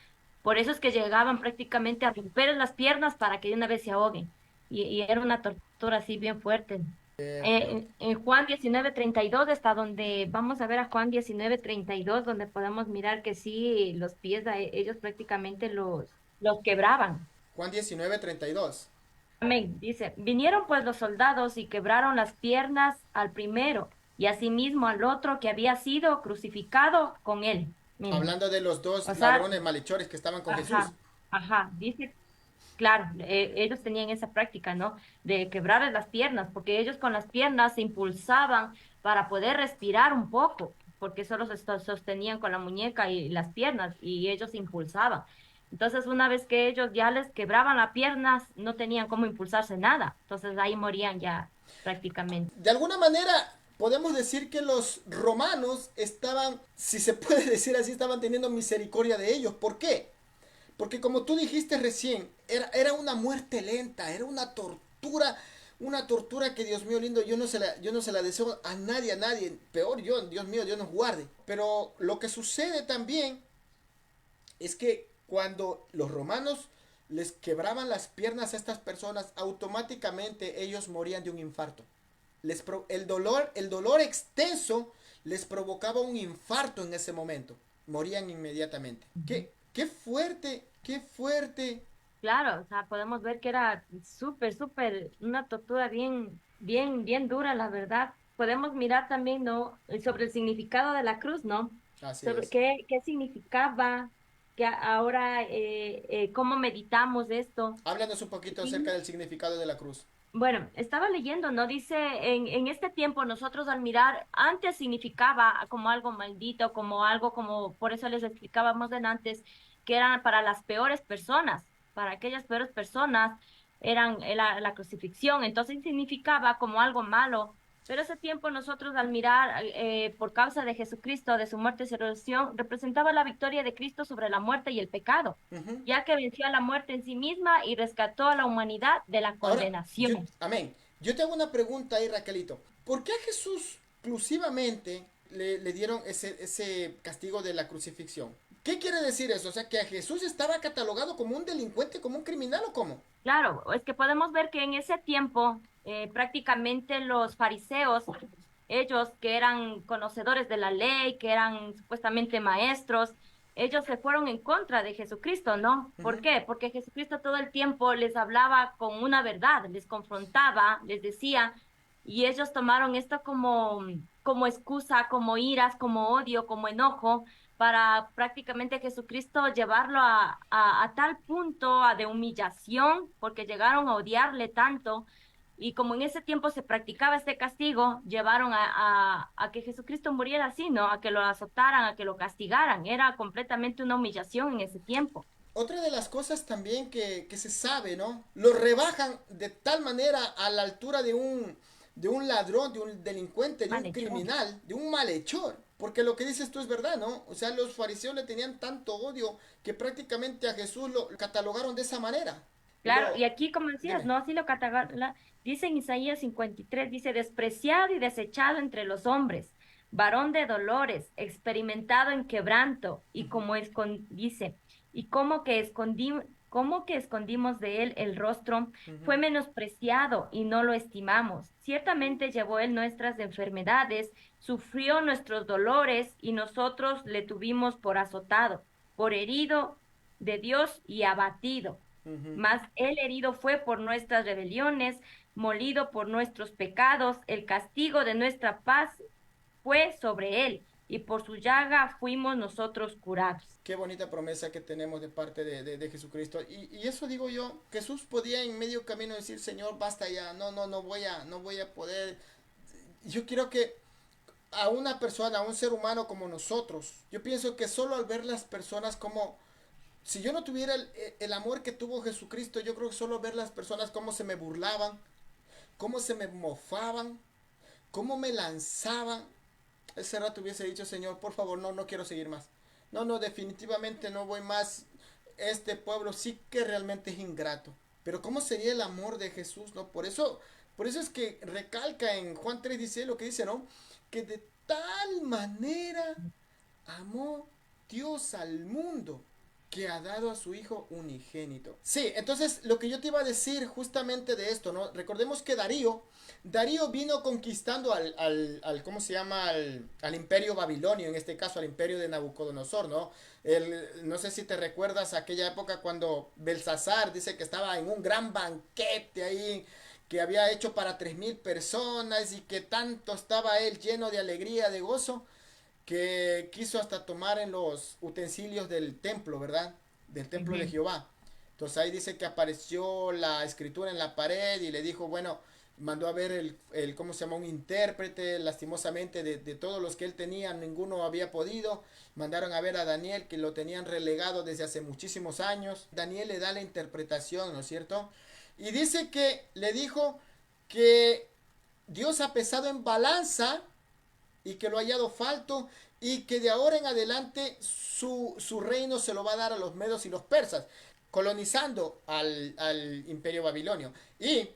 Por eso es que llegaban prácticamente a romper las piernas para que de una vez se ahoguen. Y era una tortura así bien fuerte. En Juan 19:32 está donde vamos a ver a Juan 19:32 donde podemos mirar que sí, los pies ellos prácticamente los quebraban. Juan 19:32. Amén. Dice, vinieron pues los soldados y quebraron las piernas al primero y asimismo al otro que había sido crucificado con él. Miren, Hablando de los dos o sea, ladrones malhechores que estaban con Jesús. ajá, ajá, dice. Claro, ellos tenían esa práctica, ¿no? De quebrarles las piernas, porque ellos con las piernas se impulsaban para poder respirar un poco, porque solo sostenían con la muñeca y las piernas y ellos se impulsaban. Entonces, una vez que ellos ya les quebraban las piernas, no tenían cómo impulsarse nada. Entonces, ahí morían ya prácticamente. De alguna manera, podemos decir que los romanos estaban, si se puede decir así, estaban teniendo misericordia de ellos. ¿Por qué? Porque como tú dijiste recién, era una muerte lenta, era una tortura que Dios mío lindo, yo no se la deseo a nadie, peor yo, Dios mío, Dios nos guarde. Pero lo que sucede también es que cuando los romanos les quebraban las piernas a estas personas, automáticamente ellos morían de un infarto. El dolor extenso les provocaba un infarto en ese momento. Morían inmediatamente. Ujú. Qué fuerte. Claro, o sea, podemos ver que era súper, súper, una tortura bien, bien, bien dura, la verdad. Podemos mirar también, ¿no? Sobre el significado de la cruz, ¿no? Así Sobre es. qué significaba, que ahora, cómo meditamos esto. Háblanos un poquito acerca Sí, del significado de la cruz. Bueno, estaba leyendo, ¿no? Dice, en este tiempo nosotros al mirar, antes significaba como algo maldito, como algo como, por eso les explicábamos en antes, que eran para las peores personas, para aquellas peores personas eran la crucifixión, entonces significaba como algo malo, pero ese tiempo nosotros al mirar, por causa de Jesucristo, de su muerte y su resurrección, representaba la victoria de Cristo sobre la muerte y el pecado, Ujú. ya que venció a la muerte en sí misma y rescató a la humanidad de la Ahora, condenación. amén. Yo te hago una pregunta ahí, Raquelito. ¿Por qué a Jesús exclusivamente le dieron ese castigo de la crucifixión? ¿Qué quiere decir eso? O sea, que a Jesús estaba catalogado como un delincuente, como un criminal o cómo? Claro, es que podemos ver que en ese tiempo prácticamente los fariseos, ellos que eran conocedores de la ley, que eran supuestamente maestros, ellos se fueron en contra de Jesucristo, ¿no? ¿Por Ujú. qué? Porque Jesucristo todo el tiempo les hablaba con una verdad, les confrontaba, les decía, y ellos tomaron esto como excusa, como iras, como odio, como enojo para prácticamente Jesucristo llevarlo a tal punto de humillación, porque llegaron a odiarle tanto. Y como en ese tiempo se practicaba este castigo, llevaron a que Jesucristo muriera así, ¿no? A que lo azotaran, a que lo castigaran. Era completamente una humillación en ese tiempo. Otra de las cosas también que se sabe, ¿no? Lo rebajan de tal manera a la altura de un ladrón, de un delincuente, de un Malhechor. criminal, de un malhechor. Porque lo que dices tú es verdad, ¿no? O sea, los fariseos le tenían tanto odio que prácticamente a Jesús lo catalogaron de esa manera. Claro, y aquí, como decías, Dime. ¿no? Así lo cataloga, dice en Isaías 53, dice, despreciado y desechado entre los hombres, varón de dolores, experimentado en quebranto, y como dice, y como que escondimos de él el rostro, fue menospreciado y no lo estimamos. Ciertamente llevó él nuestras enfermedades, sufrió nuestros dolores, y nosotros le tuvimos por azotado, por herido de Dios y abatido. Ujú. Mas él herido fue por nuestras rebeliones, molido por nuestros pecados, el castigo de nuestra paz fue sobre él, y por su llaga fuimos nosotros curados. Qué bonita promesa que tenemos de parte de Jesucristo. Y eso digo yo, Jesús podía en medio camino decir, Señor, basta ya, no voy a poder. Yo quiero que a una persona, a un ser humano como nosotros, yo pienso que solo al ver las personas como, si yo no tuviera el amor que tuvo Jesucristo, yo creo que solo ver las personas cómo se me burlaban, cómo se me mofaban, cómo me lanzaban, ese rato hubiese dicho, Señor, por favor, no quiero seguir más. No, definitivamente no voy más. Este pueblo sí que realmente es ingrato. Pero ¿cómo sería el amor de Jesús, no? Por eso es que recalca en Juan 3:16 lo que dice, ¿no? Que de tal manera amó Dios al mundo que ha dado a su Hijo unigénito. Sí, entonces lo que yo te iba a decir justamente de esto, ¿no? Recordemos que Darío vino conquistando ¿cómo se llama? Al imperio babilonio, en este caso al imperio de Nabucodonosor, ¿no? No sé si te recuerdas aquella época cuando Belsasar dice que estaba en un gran banquete ahí que había hecho para 3,000 personas y que tanto estaba él lleno de alegría, de gozo que quiso hasta tomar en los utensilios del templo, ¿verdad? Del templo de Ujú. Jehová. Entonces ahí dice que apareció la escritura en la pared y le dijo, bueno, mandó a ver ¿cómo se llama? Un intérprete, lastimosamente de todos los que él tenía, ninguno había podido. Mandaron a ver a Daniel, que lo tenían relegado desde hace muchísimos años. Daniel le da la interpretación, ¿no es cierto? Y dice que le dijo que Dios ha pesado en balanza y que lo ha hallado falto y que de ahora en adelante su reino se lo va a dar a los medos y los persas, colonizando al imperio babilonio. ¿Y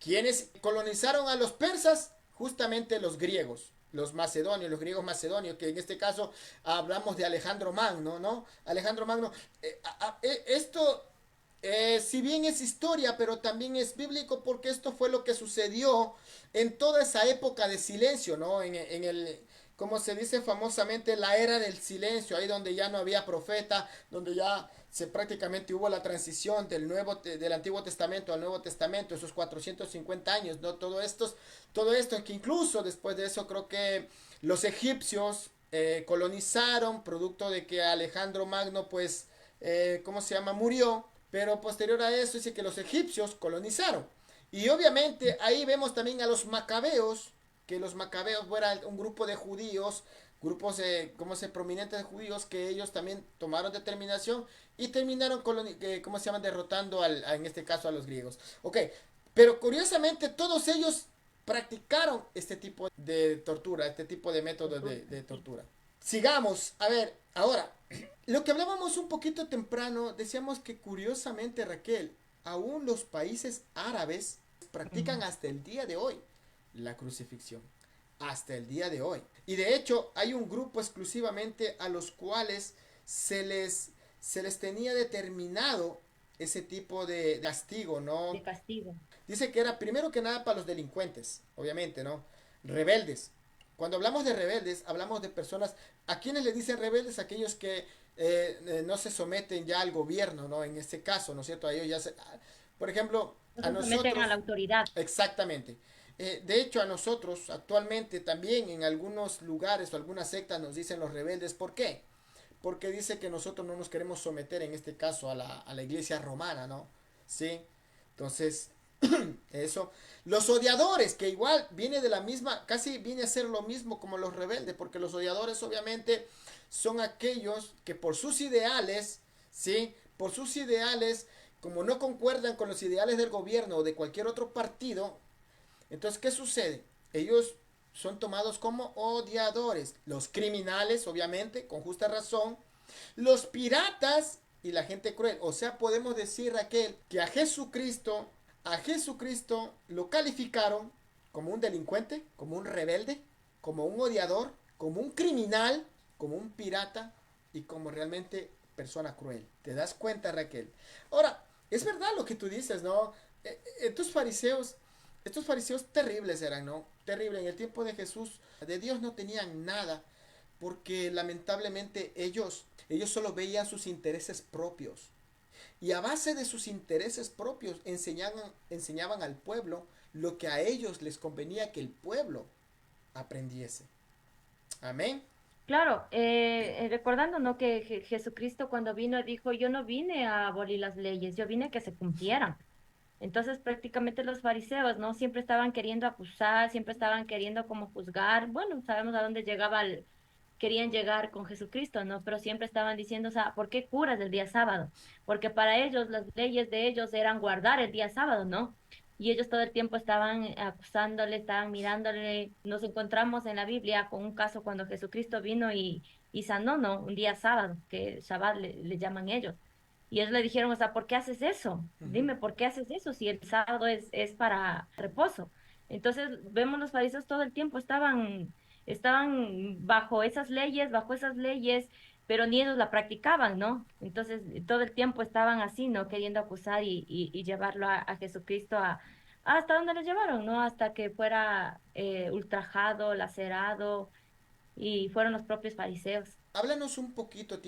quienes colonizaron a los persas? Justamente los griegos. Los macedonios, los griegos macedonios, que en este caso hablamos de Alejandro Magno, ¿no? Alejandro Magno, esto si bien es historia, pero también es bíblico porque esto fue lo que sucedió en toda esa época de silencio, ¿no? Como se dice famosamente, la era del silencio, ahí donde ya no había profeta, donde ya prácticamente hubo la transición del Antiguo Testamento al Nuevo Testamento, esos 450 años, ¿no? Todo esto, que incluso después de eso creo que los egipcios colonizaron, producto de que Alejandro Magno, ¿cómo se llama? Murió, pero posterior a eso dice que los egipcios colonizaron. Y obviamente ahí vemos también a los macabeos, que los macabeos eran un grupo de judíos, grupos de, ¿cómo se prominentes de judíos, que ellos también tomaron determinación y terminaron, ¿cómo se llaman? Derrotando en este caso a los griegos. Ok, pero curiosamente todos ellos practicaron este tipo de tortura, este tipo de métodos de Sí. tortura. Sigamos, a ver, ahora, lo que hablábamos un poquito temprano, decíamos que curiosamente, Raquel, aún los países árabes practican Ujú. hasta el día de hoy la crucifixión. Hasta el día de hoy. Y de hecho hay un grupo exclusivamente a los cuales se les, se les tenía determinado ese tipo de castigo, De ¿no? castigo. Dice que era primero que nada para los delincuentes, obviamente, ¿no? Rebeldes. Cuando hablamos de rebeldes, hablamos de personas, ¿a quienes le dicen rebeldes? Aquellos que no se someten ya al gobierno, ¿no? En este caso, ¿no es cierto? A ellos ya se, por ejemplo, No a se someten a la nosotros, autoridad. exactamente. De hecho, a nosotros actualmente también en algunos lugares o algunas sectas nos dicen los rebeldes. ¿Por qué? Porque dice que nosotros no nos queremos someter en este caso a la iglesia romana, ¿no? ¿Sí? Entonces, eso. Los odiadores, que igual viene de la misma, casi viene a ser lo mismo como los rebeldes, porque los odiadores obviamente son aquellos que por sus ideales, ¿sí? Por sus ideales, como no concuerdan con los ideales del gobierno o de cualquier otro partido, entonces, ¿qué sucede? Ellos son tomados como odiadores. Los criminales, obviamente, con justa razón. Los piratas y la gente cruel. O sea, podemos decir, Raquel, que a Jesucristo lo calificaron como un delincuente, como un rebelde, como un odiador, como un criminal, como un pirata y como realmente persona cruel. ¿Te das cuenta, Raquel? Ahora, es verdad lo que tú dices, ¿no? Estos fariseos terribles eran, ¿no? Terrible. En el tiempo de Jesús, de Dios no tenían nada, porque lamentablemente ellos solo veían sus intereses propios. Y a base de sus intereses propios enseñaban al pueblo lo que a ellos les convenía que el pueblo aprendiese. Amén. Claro, recordando, ¿no? Que Jesucristo cuando vino dijo, yo no vine a abolir las leyes, yo vine a que se cumplieran. Entonces prácticamente los fariseos, ¿no? Siempre estaban queriendo acusar, siempre estaban queriendo como juzgar. Bueno, sabemos a dónde querían llegar con Jesucristo, ¿no? Pero siempre estaban diciendo, o sea, ¿por qué curas el día sábado? Porque para ellos, las leyes de ellos eran guardar el día sábado, ¿no? Y ellos todo el tiempo estaban acusándole, estaban mirándole. Nos encontramos en la Biblia con un caso cuando Jesucristo vino y sanó, ¿no? Un día sábado, que Shabbat le llaman ellos. Y ellos le dijeron, o sea, ¿por qué haces eso? Ujú. Dime, ¿por qué haces eso si el sábado es para reposo? Entonces, vemos los fariseos todo el tiempo estaban bajo esas leyes, pero ni ellos la practicaban, ¿no? Entonces, todo el tiempo estaban así, ¿no? Queriendo acusar y llevarlo a Jesucristo hasta donde lo llevaron, ¿no? Hasta que fuera ultrajado, lacerado, y fueron los propios fariseos. Háblanos un poquito,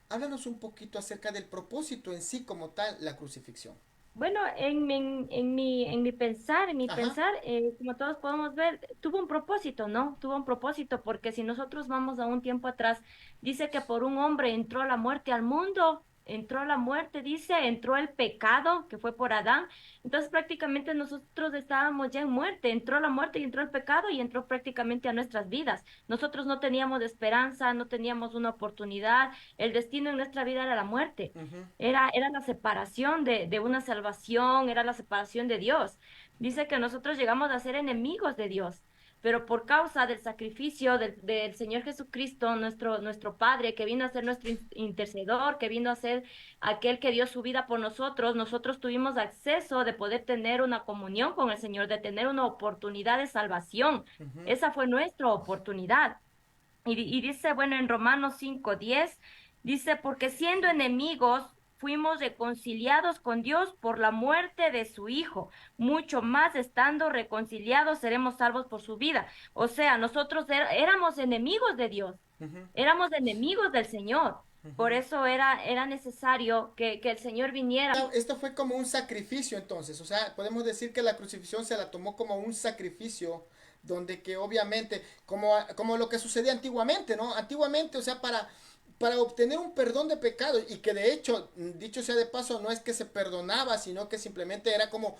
háblanos un poquito acerca del propósito en sí como tal, la crucifixión. Bueno, en mi Ajá. pensar, como todos podemos ver, tuvo un propósito, ¿no? Tuvo un propósito, porque si nosotros vamos a un tiempo atrás, dice que por un hombre entró la muerte al mundo, entró la muerte, dice, entró el pecado, que fue por Adán. Entonces prácticamente nosotros estábamos ya en muerte, entró la muerte y entró el pecado y entró prácticamente a nuestras vidas. Nosotros no teníamos esperanza, no teníamos una oportunidad, el destino en nuestra vida era la muerte. Ujú. Era la separación de una salvación, era la separación de Dios. Dice que nosotros llegamos a ser enemigos de Dios, pero por causa del sacrificio del Señor Jesucristo, nuestro Padre, que vino a ser nuestro intercedor, que vino a ser aquel que dio su vida por nosotros, nosotros tuvimos acceso de poder tener una comunión con el Señor, de tener una oportunidad de salvación. Ujú. Esa fue nuestra oportunidad. Y dice, bueno, en Romanos 5:10, dice, porque siendo enemigos, fuimos reconciliados con Dios por la muerte de su Hijo. Mucho más estando reconciliados, seremos salvos por su vida. O sea, nosotros éramos enemigos de Dios, Ujú. éramos enemigos del Señor. Por Ujú. eso era necesario que el Señor viniera. Esto fue como un sacrificio entonces, o sea, podemos decir que la crucifixión se la tomó como un sacrificio, donde que obviamente, como lo que sucedía antiguamente, ¿no? Antiguamente, o sea, para obtener un perdón de pecado, y que de hecho, dicho sea de paso, no es que se perdonaba, sino que simplemente era como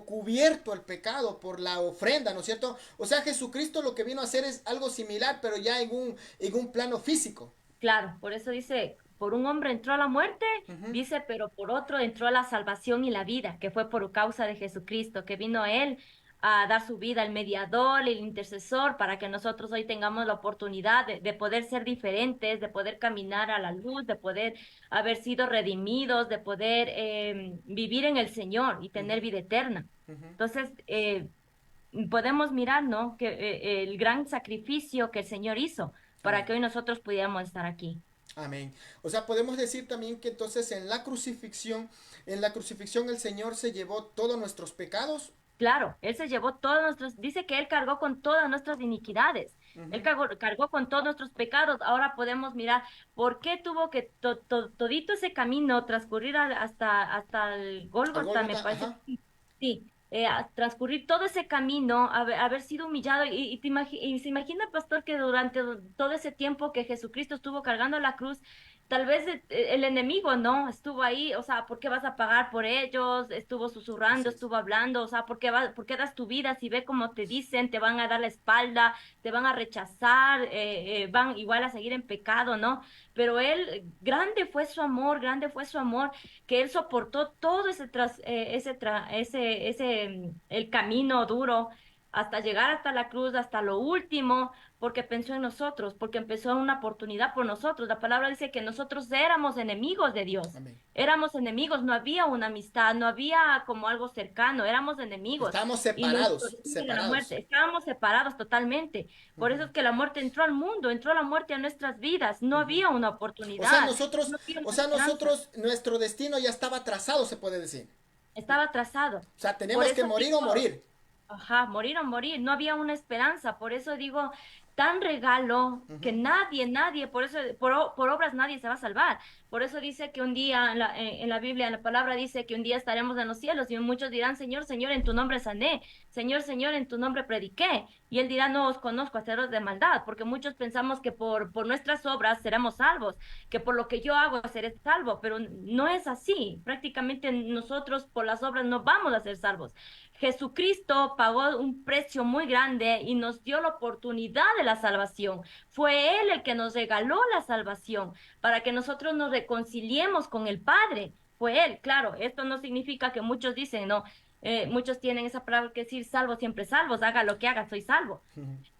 cubierto el pecado por la ofrenda, ¿no es cierto? O sea, Jesucristo lo que vino a hacer es algo similar, pero ya en un plano físico. Claro, por eso dice, por un hombre entró la muerte, Ujú, dice, pero por otro entró la salvación y la vida, que fue por causa de Jesucristo, que vino él a dar su vida, el mediador, el intercesor, para que nosotros hoy tengamos la oportunidad de poder ser diferentes, de poder caminar a la luz, de poder haber sido redimidos, de poder vivir en el Señor y tener ujú, vida eterna. ujú. Entonces, podemos mirar, ¿no? Que el gran sacrificio que el Señor hizo para Amén. que hoy nosotros pudiéramos estar aquí. Amén. O sea, podemos decir también que entonces en la crucifixión el Señor se llevó todos nuestros pecados. Claro, Él se llevó todos nuestros, dice que Él cargó con todas nuestras iniquidades, Él Ujú. cargó con todos nuestros pecados. Ahora podemos mirar por qué tuvo que todito ese camino transcurrir hasta el Al Gólgota, me Gólgota, parece. ajá. Sí, a transcurrir todo ese camino, haber sido humillado. Y se imagina, pastor, que durante todo ese tiempo que Jesucristo estuvo cargando la cruz, tal vez el enemigo, ¿no? Estuvo ahí, o sea, ¿por qué vas a pagar por ellos? Estuvo susurrando, Así es. estuvo hablando, o sea, por qué das tu vida? Si ve como te dicen, te van a dar la espalda, te van a rechazar, van igual a seguir en pecado, ¿no? Pero él, grande fue su amor, que él soportó todo el camino duro hasta llegar hasta la cruz, hasta lo último, porque pensó en nosotros, porque empezó una oportunidad por nosotros. La palabra dice que nosotros éramos enemigos de Dios. Amén. Éramos enemigos, no había una amistad, no había como algo cercano, éramos enemigos. Estábamos Y nuestro separados, destino era la separados. muerte. Estábamos separados totalmente. Por Ujú, eso es que la muerte entró al mundo, entró la muerte a nuestras vidas. No ujú. había una O sea, oportunidad, nosotros, no había o una sea, esperanza. nosotros, nuestro destino ya estaba trazado, se puede decir. Estaba trazado. O sea, Por tenemos que eso morir o digo, morir. ajá, morir o morir, no había una esperanza. Por eso digo, tan regalo que Ujú. nadie, por eso, por obras nadie se va a salvar. Por eso dice que un día en la Biblia, en la palabra dice que un día estaremos en los cielos y muchos dirán, Señor, Señor, en tu nombre sané, Señor, Señor, en tu nombre prediqué. Y él dirá, no os conozco, haceros de maldad, porque muchos pensamos que por nuestras obras seremos salvos, que por lo que yo hago seré salvo, pero no es así. Prácticamente nosotros por las obras no vamos a ser salvos. Jesucristo pagó un precio muy grande y nos dio la oportunidad de la salvación. Fue Él el que nos regaló la salvación para que nosotros nos reconciliemos con el Padre. Fue Él, claro, esto no significa que muchos dicen, no, muchos tienen esa palabra que decir salvo, siempre salvos, haga lo que haga, soy salvo.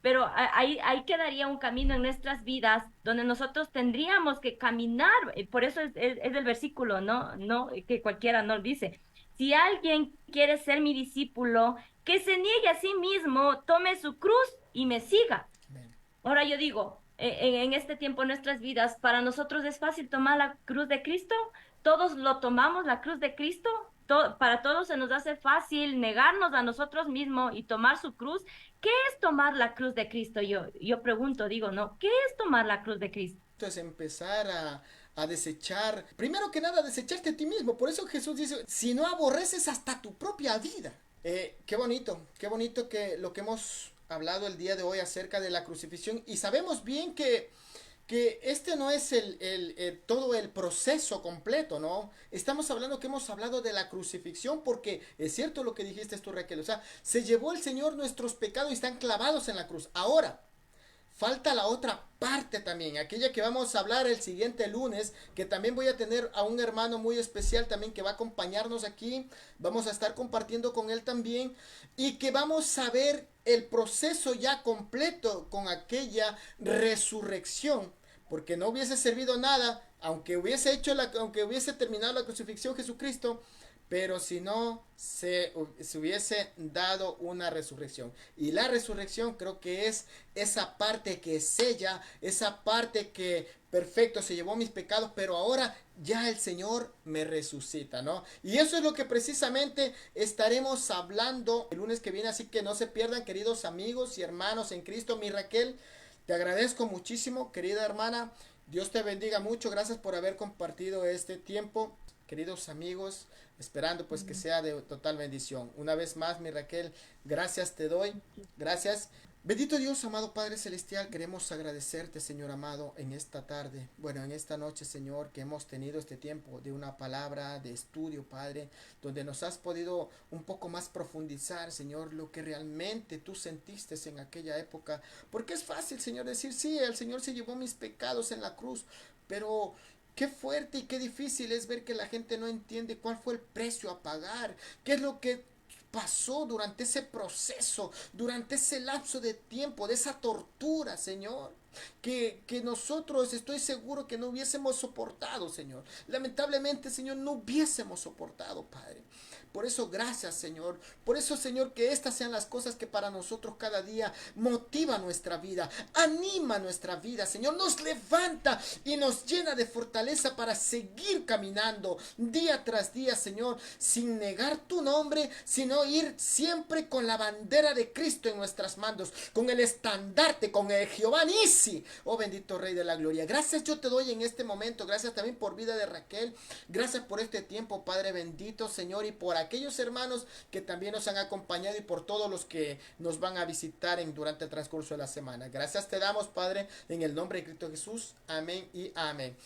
Pero ahí quedaría un camino en nuestras vidas donde nosotros tendríamos que caminar, por eso es el versículo, ¿no? No, que cualquiera no dice. Si alguien quiere ser mi discípulo, que se niegue a sí mismo, tome su cruz y me siga. Amén. Ahora yo digo, en este tiempo en nuestras vidas, para nosotros es fácil tomar la cruz de Cristo, todos lo tomamos, la cruz de Cristo, para todos se nos hace fácil negarnos a nosotros mismos y tomar su cruz. ¿Qué es tomar la cruz de Cristo? Yo pregunto, digo, ¿no? ¿Qué es tomar la cruz de Cristo? Entonces empezar a desechar, primero que nada, desecharte a ti mismo. Por eso Jesús dice, si no aborreces hasta tu propia vida. Qué bonito que lo que hemos hablado el día de hoy acerca de la crucifixión. Y sabemos bien que este no es todo el proceso completo, ¿no? Estamos hablando que hemos hablado de la crucifixión porque es cierto lo que dijiste tú, Raquel. O sea, se llevó el Señor nuestros pecados y están clavados en la cruz. Ahora, falta la otra parte también, aquella que vamos a hablar el siguiente lunes, que también voy a tener a un hermano muy especial también que va a acompañarnos aquí, vamos a estar compartiendo con él también y que vamos a ver el proceso ya completo con aquella resurrección, porque no hubiese servido nada, aunque hubiese terminado la crucifixión Jesucristo, pero si no se hubiese dado una resurrección. Y la resurrección creo que es esa parte que sella, esa parte que perfecto se llevó mis pecados, pero ahora ya el Señor me resucita, ¿no? Y eso es lo que precisamente estaremos hablando el lunes que viene, así que no se pierdan, queridos amigos y hermanos en Cristo. Mi Raquel, te agradezco muchísimo, querida hermana. Dios te bendiga mucho. Gracias por haber compartido este tiempo, queridos amigos, esperando pues que sea de total bendición. Una vez más, mi Raquel, gracias te doy, gracias. Bendito Dios, amado Padre Celestial, queremos agradecerte, Señor amado, en esta tarde, bueno, en esta noche, Señor, que hemos tenido este tiempo de una palabra de estudio, Padre, donde nos has podido un poco más profundizar, Señor, lo que realmente tú sentiste en aquella época. Porque es fácil, Señor, decir, sí, el Señor se llevó mis pecados en la cruz, pero qué fuerte y qué difícil es ver que la gente no entiende cuál fue el precio a pagar, qué es lo que pasó durante ese proceso, durante ese lapso de tiempo, de esa tortura, Señor. Que nosotros estoy seguro que no hubiésemos soportado, Señor. Lamentablemente, Señor, no hubiésemos soportado, Padre. Por eso, gracias, Señor. Por eso, Señor, que estas sean las cosas que para nosotros cada día motiva nuestra vida, anima nuestra vida, Señor. Nos levanta y nos llena de fortaleza para seguir caminando día tras día, Señor, sin negar tu nombre, sino ir siempre con la bandera de Cristo en nuestras manos, con el estandarte, con el Jehová Nisi. Oh bendito Rey de la Gloria. Gracias yo te doy en este momento. Gracias también por vida de Raquel. Gracias por este tiempo, Padre bendito, Señor, y por aquellos hermanos que también nos han acompañado y por todos los que nos van a visitar durante el transcurso de la semana. Gracias te damos, Padre, en el nombre de Cristo Jesús. Amén y amén.